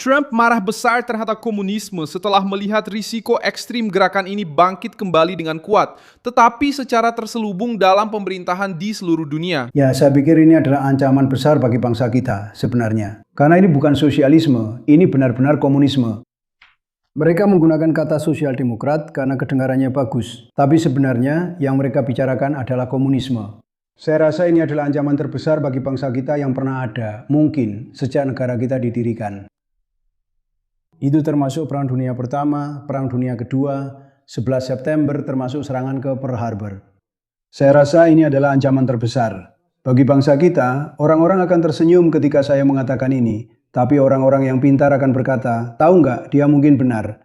Trump marah besar terhadap komunisme setelah melihat risiko ekstrim gerakan ini bangkit kembali dengan kuat, tetapi secara terselubung dalam pemerintahan di seluruh dunia. Ya, saya pikir ini adalah ancaman besar bagi bangsa kita sebenarnya. Karena ini bukan sosialisme, ini benar-benar komunisme. Mereka menggunakan kata sosial demokrat karena kedengarannya bagus, tapi sebenarnya yang mereka bicarakan adalah komunisme. Saya rasa ini adalah ancaman terbesar bagi bangsa kita yang pernah ada, mungkin, sejak negara kita didirikan. Itu termasuk Perang Dunia Pertama, Perang Dunia Kedua, 11 September termasuk serangan ke Pearl Harbor. Saya rasa ini adalah ancaman terbesar. Bagi bangsa kita, orang-orang akan tersenyum ketika saya mengatakan ini, tapi orang-orang yang pintar akan berkata, tahu nggak, dia mungkin benar.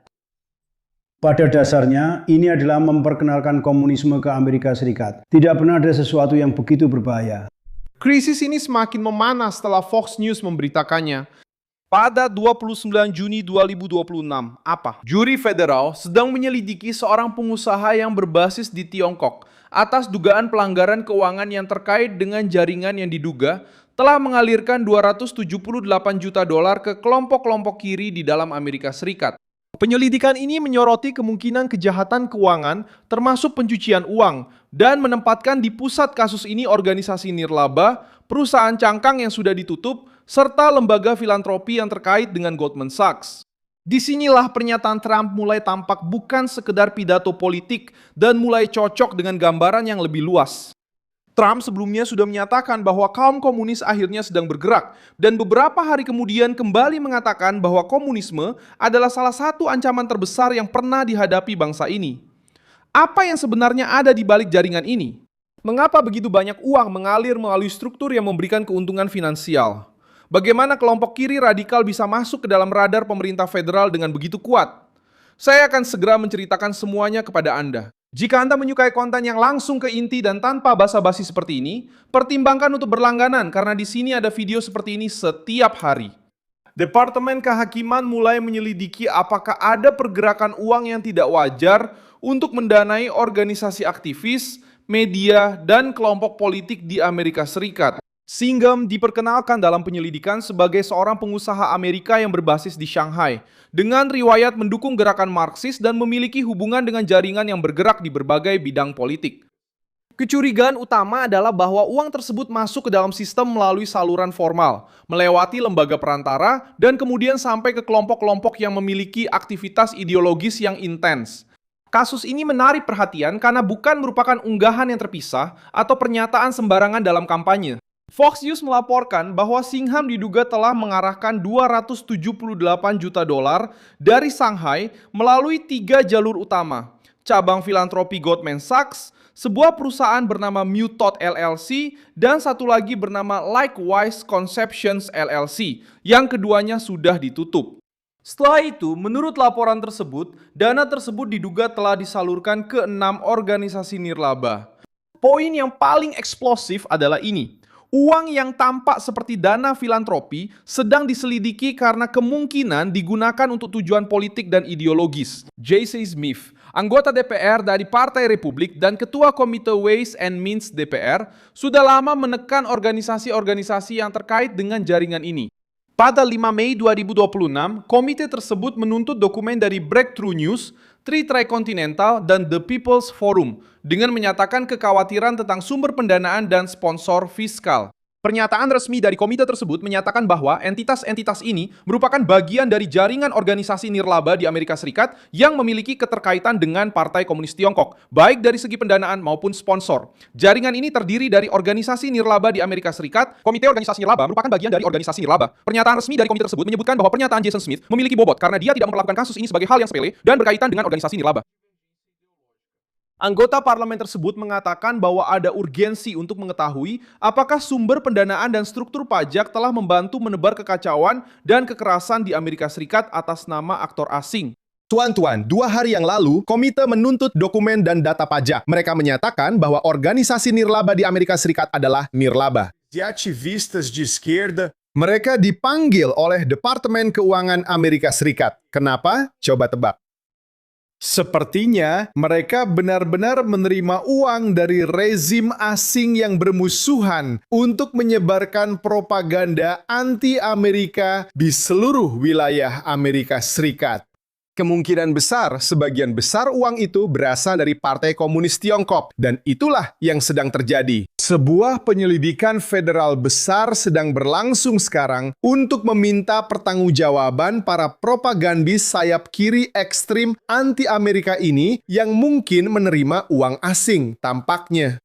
Pada dasarnya, ini adalah memperkenalkan komunisme ke Amerika Serikat. Tidak pernah ada sesuatu yang begitu berbahaya. Krisis ini semakin memanas setelah Fox News memberitakannya. Pada 29 Juni 2026, juri federal sedang menyelidiki seorang pengusaha yang berbasis di Tiongkok atas dugaan pelanggaran keuangan yang terkait dengan jaringan yang diduga telah mengalirkan 278 juta dolar ke kelompok-kelompok kiri di dalam Amerika Serikat. Penyelidikan ini menyoroti kemungkinan kejahatan keuangan termasuk pencucian uang dan menempatkan di pusat kasus ini organisasi nirlaba, perusahaan cangkang yang sudah ditutup, serta lembaga filantropi yang terkait dengan Goldman Sachs. Disinilah pernyataan Trump mulai tampak bukan sekedar pidato politik dan mulai cocok dengan gambaran yang lebih luas. Trump sebelumnya sudah menyatakan bahwa kaum komunis akhirnya sedang bergerak dan beberapa hari kemudian kembali mengatakan bahwa komunisme adalah salah satu ancaman terbesar yang pernah dihadapi bangsa ini. Apa yang sebenarnya ada di balik jaringan ini? Mengapa begitu banyak uang mengalir melalui struktur yang memberikan keuntungan finansial? Bagaimana kelompok kiri radikal bisa masuk ke dalam radar pemerintah federal dengan begitu kuat? Saya akan segera menceritakan semuanya kepada Anda. Jika Anda menyukai konten yang langsung ke inti dan tanpa basa-basi seperti ini, pertimbangkan untuk berlangganan karena di sini ada video seperti ini setiap hari. Departemen Kehakiman mulai menyelidiki apakah ada pergerakan uang yang tidak wajar untuk mendanai organisasi aktivis, media, dan kelompok politik di Amerika Serikat. Singham diperkenalkan dalam penyelidikan sebagai seorang pengusaha Amerika yang berbasis di Shanghai, dengan riwayat mendukung gerakan Marxis dan memiliki hubungan dengan jaringan yang bergerak di berbagai bidang politik. Kecurigaan utama adalah bahwa uang tersebut masuk ke dalam sistem melalui saluran formal, melewati lembaga perantara, dan kemudian sampai ke kelompok-kelompok yang memiliki aktivitas ideologis yang intens. Kasus ini menarik perhatian karena bukan merupakan unggahan yang terpisah atau pernyataan sembarangan dalam kampanye. Fox News melaporkan bahwa Singham diduga telah mengarahkan 278 juta dolar dari Shanghai melalui 3 jalur utama. Cabang filantropi Goldman Sachs, sebuah perusahaan bernama Mutot LLC, dan satu lagi bernama Likewise Conceptions LLC, yang keduanya sudah ditutup. Setelah itu, menurut laporan tersebut, dana tersebut diduga telah disalurkan ke 6 organisasi nirlaba. Poin yang paling eksplosif adalah ini. Uang yang tampak seperti dana filantropi sedang diselidiki karena kemungkinan digunakan untuk tujuan politik dan ideologis. J.C. Smith, anggota DPR dari Partai Republik dan Ketua Komite Ways and Means DPR, sudah lama menekan organisasi-organisasi yang terkait dengan jaringan ini. Pada 5 Mei 2026, komite tersebut menuntut dokumen dari Breakthrough News, Tricontinental, dan The People's Forum dengan menyatakan kekhawatiran tentang sumber pendanaan dan sponsor fiskal. Pernyataan resmi dari komite tersebut menyatakan bahwa entitas-entitas ini merupakan bagian dari jaringan organisasi nirlaba di Amerika Serikat yang memiliki keterkaitan dengan Partai Komunis Tiongkok, baik dari segi pendanaan maupun sponsor. Jaringan ini terdiri dari organisasi nirlaba di Amerika Serikat. Komite organisasi nirlaba merupakan bagian dari organisasi nirlaba. Pernyataan resmi dari komite tersebut menyebutkan bahwa pernyataan Jason Smith memiliki bobot karena dia tidak memperlakukan kasus ini sebagai hal yang sepele dan berkaitan dengan organisasi nirlaba. Anggota parlemen tersebut mengatakan bahwa ada urgensi untuk mengetahui apakah sumber pendanaan dan struktur pajak telah membantu menebar kekacauan dan kekerasan di Amerika Serikat atas nama aktor asing. Tuan-tuan, 2 hari yang lalu, komite menuntut dokumen dan data pajak. Mereka menyatakan bahwa organisasi nirlaba di Amerika Serikat adalah nirlaba. De ativistas de esquerda. Mereka dipanggil oleh Departemen Keuangan Amerika Serikat. Kenapa? Coba tebak. Sepertinya mereka benar-benar menerima uang dari rezim asing yang bermusuhan untuk menyebarkan propaganda anti-Amerika di seluruh wilayah Amerika Serikat. Kemungkinan besar, sebagian besar uang itu berasal dari Partai Komunis Tiongkok, dan itulah yang sedang terjadi. Sebuah penyelidikan federal besar sedang berlangsung sekarang untuk meminta pertanggungjawaban para propagandis sayap kiri ekstrim anti-Amerika ini yang mungkin menerima uang asing, tampaknya.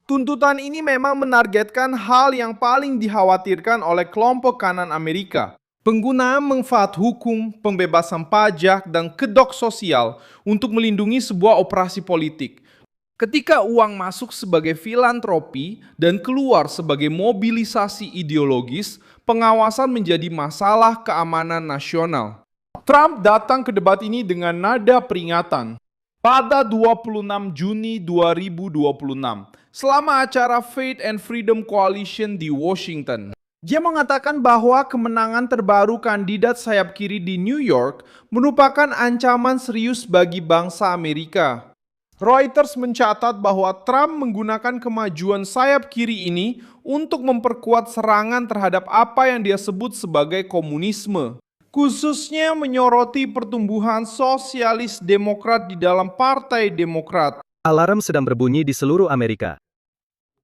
Tuntutan ini memang menargetkan hal yang paling dikhawatirkan oleh kelompok kanan Amerika. Penggunaan manfaat hukum, pembebasan pajak, dan kedok sosial untuk melindungi sebuah operasi politik. Ketika uang masuk sebagai filantropi dan keluar sebagai mobilisasi ideologis, pengawasan menjadi masalah keamanan nasional. Trump datang ke debat ini dengan nada peringatan. Pada 26 Juni 2026, selama acara Faith and Freedom Coalition di Washington, dia mengatakan bahwa kemenangan terbaru kandidat sayap kiri di New York merupakan ancaman serius bagi bangsa Amerika. Reuters mencatat bahwa Trump menggunakan kemajuan sayap kiri ini untuk memperkuat serangan terhadap apa yang dia sebut sebagai komunisme, khususnya menyoroti pertumbuhan sosialis demokrat di dalam Partai Demokrat. Alarm sedang berbunyi di seluruh Amerika.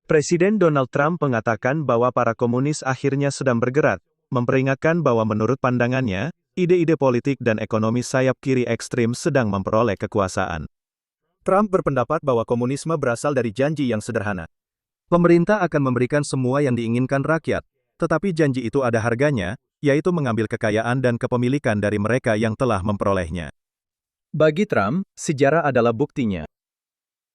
Presiden Donald Trump mengatakan bahwa para komunis akhirnya sedang bergerak, memperingatkan bahwa menurut pandangannya, ide-ide politik dan ekonomi sayap kiri ekstrim sedang memperoleh kekuasaan. Trump berpendapat bahwa komunisme berasal dari janji yang sederhana. Pemerintah akan memberikan semua yang diinginkan rakyat, tetapi janji itu ada harganya, yaitu mengambil kekayaan dan kepemilikan dari mereka yang telah memperolehnya. Bagi Trump, sejarah adalah buktinya.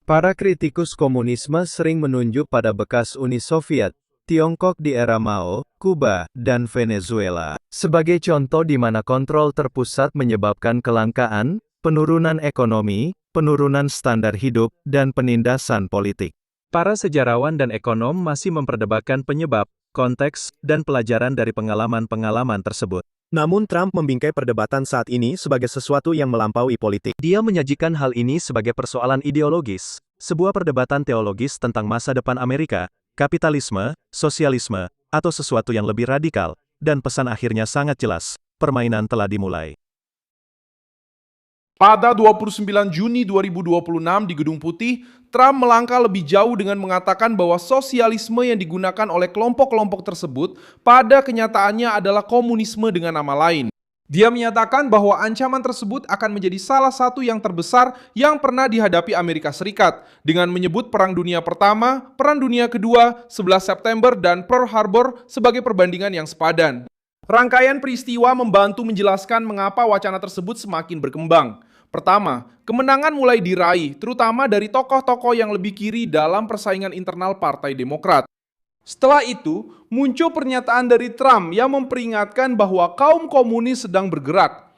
Para kritikus komunisme sering menunjuk pada bekas Uni Soviet, Tiongkok di era Mao, Kuba, dan Venezuela sebagai contoh di mana kontrol terpusat menyebabkan kelangkaan, penurunan ekonomi, penurunan standar hidup, dan penindasan politik. Para sejarawan dan ekonom masih memperdebatkan penyebab, konteks, dan pelajaran dari pengalaman-pengalaman tersebut. Namun Trump membingkai perdebatan saat ini sebagai sesuatu yang melampaui politik. Dia menyajikan hal ini sebagai persoalan ideologis, sebuah perdebatan teologis tentang masa depan Amerika, kapitalisme, sosialisme, atau sesuatu yang lebih radikal, dan pesan akhirnya sangat jelas, permainan telah dimulai. Pada 29 Juni 2026 di Gedung Putih, Trump melangkah lebih jauh dengan mengatakan bahwa sosialisme yang digunakan oleh kelompok-kelompok tersebut pada kenyataannya adalah komunisme dengan nama lain. Dia menyatakan bahwa ancaman tersebut akan menjadi salah satu yang terbesar yang pernah dihadapi Amerika Serikat, dengan menyebut Perang Dunia Pertama, Perang Dunia Kedua, 11 September, dan Pearl Harbor sebagai perbandingan yang sepadan. Rangkaian peristiwa membantu menjelaskan mengapa wacana tersebut semakin berkembang. Pertama, kemenangan mulai diraih, terutama dari tokoh-tokoh yang lebih kiri dalam persaingan internal Partai Demokrat. Setelah itu, muncul pernyataan dari Trump yang memperingatkan bahwa kaum komunis sedang bergerak.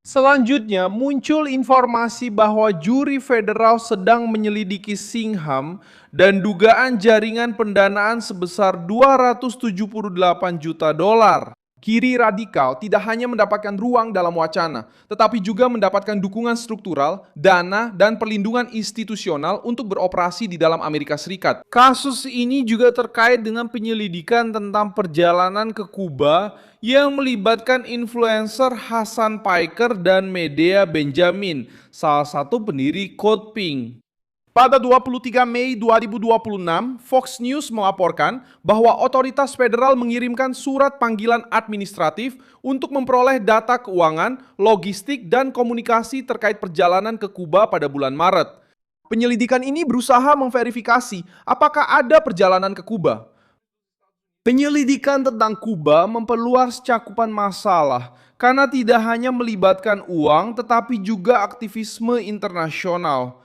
Selanjutnya, muncul informasi bahwa juri federal sedang menyelidiki Singham dan dugaan jaringan pendanaan sebesar 278 juta dolar. Kiri radikal tidak hanya mendapatkan ruang dalam wacana, tetapi juga mendapatkan dukungan struktural, dana, dan perlindungan institusional untuk beroperasi di dalam Amerika Serikat. Kasus ini juga terkait dengan penyelidikan tentang perjalanan ke Kuba yang melibatkan influencer Hasan Piker dan Medea Benjamin, salah satu pendiri Code Pink. Pada 23 Mei 2026, Fox News melaporkan bahwa otoritas federal mengirimkan surat panggilan administratif untuk memperoleh data keuangan, logistik, dan komunikasi terkait perjalanan ke Kuba pada bulan Maret. Penyelidikan ini berusaha memverifikasi apakah ada perjalanan ke Kuba. Penyelidikan tentang Kuba memperluas cakupan masalah karena tidak hanya melibatkan uang tetapi juga aktivisme internasional.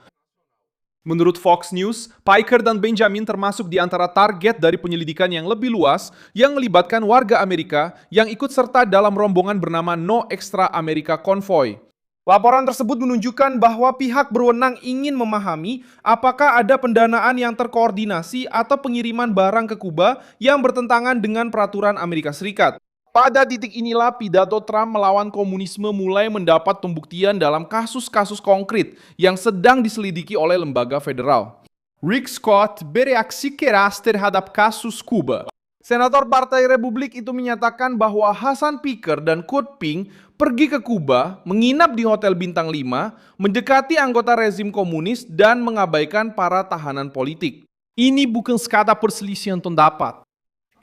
Menurut Fox News, Piker dan Benjamin termasuk di antara target dari penyelidikan yang lebih luas yang melibatkan warga Amerika yang ikut serta dalam rombongan bernama No Extra America Convoy. Laporan tersebut menunjukkan bahwa pihak berwenang ingin memahami apakah ada pendanaan yang terkoordinasi atau pengiriman barang ke Kuba yang bertentangan dengan peraturan Amerika Serikat. Pada titik inilah pidato Trump melawan komunisme mulai mendapat pembuktian dalam kasus-kasus konkret yang sedang diselidiki oleh lembaga federal. Rick Scott bereaksi keras terhadap kasus Kuba. Senator Partai Republik itu menyatakan bahwa Hasan Piker dan Kurt Pink pergi ke Kuba, menginap di Hotel Bintang 5, mendekati anggota rezim komunis dan mengabaikan para tahanan politik. Ini bukan sekadar perselisihan pendapat.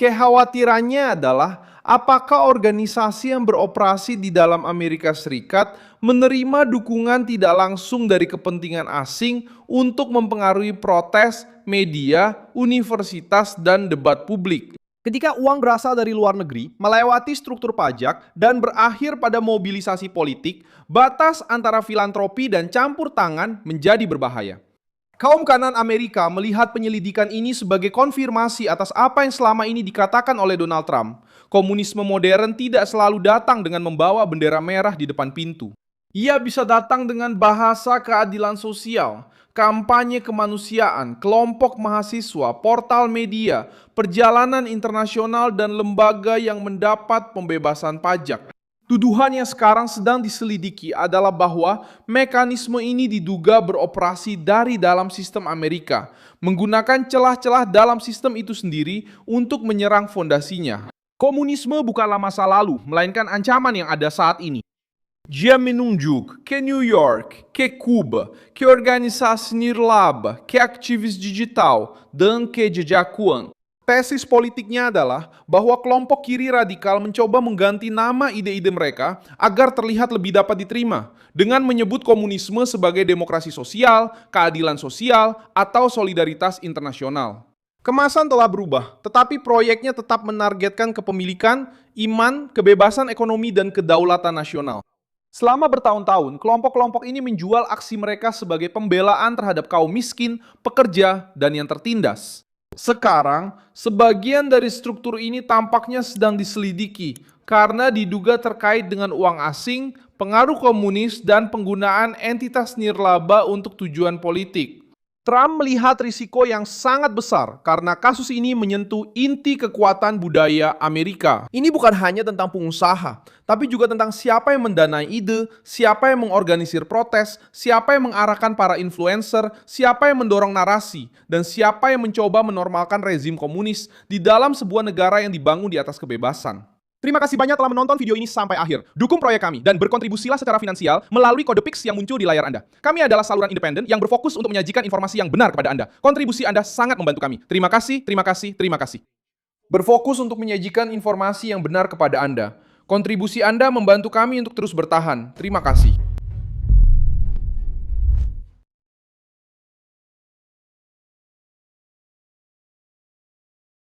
Kekhawatirannya adalah apakah organisasi yang beroperasi di dalam Amerika Serikat menerima dukungan tidak langsung dari kepentingan asing untuk mempengaruhi protes, media, universitas, dan debat publik. Ketika uang berasal dari luar negeri, melewati struktur pajak, dan berakhir pada mobilisasi politik, batas antara filantropi dan campur tangan menjadi berbahaya. Kaum kanan Amerika melihat penyelidikan ini sebagai konfirmasi atas apa yang selama ini dikatakan oleh Donald Trump. Komunisme modern tidak selalu datang dengan membawa bendera merah di depan pintu. Ia bisa datang dengan bahasa keadilan sosial, kampanye kemanusiaan, kelompok mahasiswa, portal media, perjalanan internasional, dan lembaga yang mendapat pembebasan pajak. Tuduhan yang sekarang sedang diselidiki adalah bahwa mekanisme ini diduga beroperasi dari dalam sistem Amerika, menggunakan celah-celah dalam sistem itu sendiri untuk menyerang fondasinya. Komunisme bukanlah masa lalu, melainkan ancaman yang ada saat ini. Dia menunjuk ke New York, ke Cuba, ke organisasi nirlaba, ke aktivis digital, dan ke jejakuan. Tesis politiknya adalah bahwa kelompok kiri radikal mencoba mengganti nama ide-ide mereka agar terlihat lebih dapat diterima dengan menyebut komunisme sebagai demokrasi sosial, keadilan sosial, atau solidaritas internasional. Kemasan telah berubah, tetapi proyeknya tetap menargetkan kepemilikan, iman, kebebasan ekonomi, dan kedaulatan nasional. Selama bertahun-tahun, kelompok-kelompok ini menjual aksi mereka sebagai pembelaan terhadap kaum miskin, pekerja, dan yang tertindas. Sekarang, sebagian dari struktur ini tampaknya sedang diselidiki karena diduga terkait dengan uang asing, pengaruh komunis, dan penggunaan entitas nirlaba untuk tujuan politik. Trump melihat risiko yang sangat besar karena kasus ini menyentuh inti kekuatan budaya Amerika. Ini bukan hanya tentang pengusaha, tapi juga tentang siapa yang mendanai ide, siapa yang mengorganisir protes, siapa yang mengarahkan para influencer, siapa yang mendorong narasi, dan siapa yang mencoba menormalkan rezim komunis di dalam sebuah negara yang dibangun di atas kebebasan. Terima kasih banyak telah menonton video ini sampai akhir. Dukung proyek kami dan berkontribusilah secara finansial melalui kode Pix yang muncul di layar Anda. Kami adalah saluran independen yang berfokus untuk menyajikan informasi yang benar kepada Anda. Kontribusi Anda sangat membantu kami. Terima kasih, terima kasih, terima kasih. Berfokus untuk menyajikan informasi yang benar kepada Anda. Kontribusi Anda membantu kami untuk terus bertahan. Terima kasih.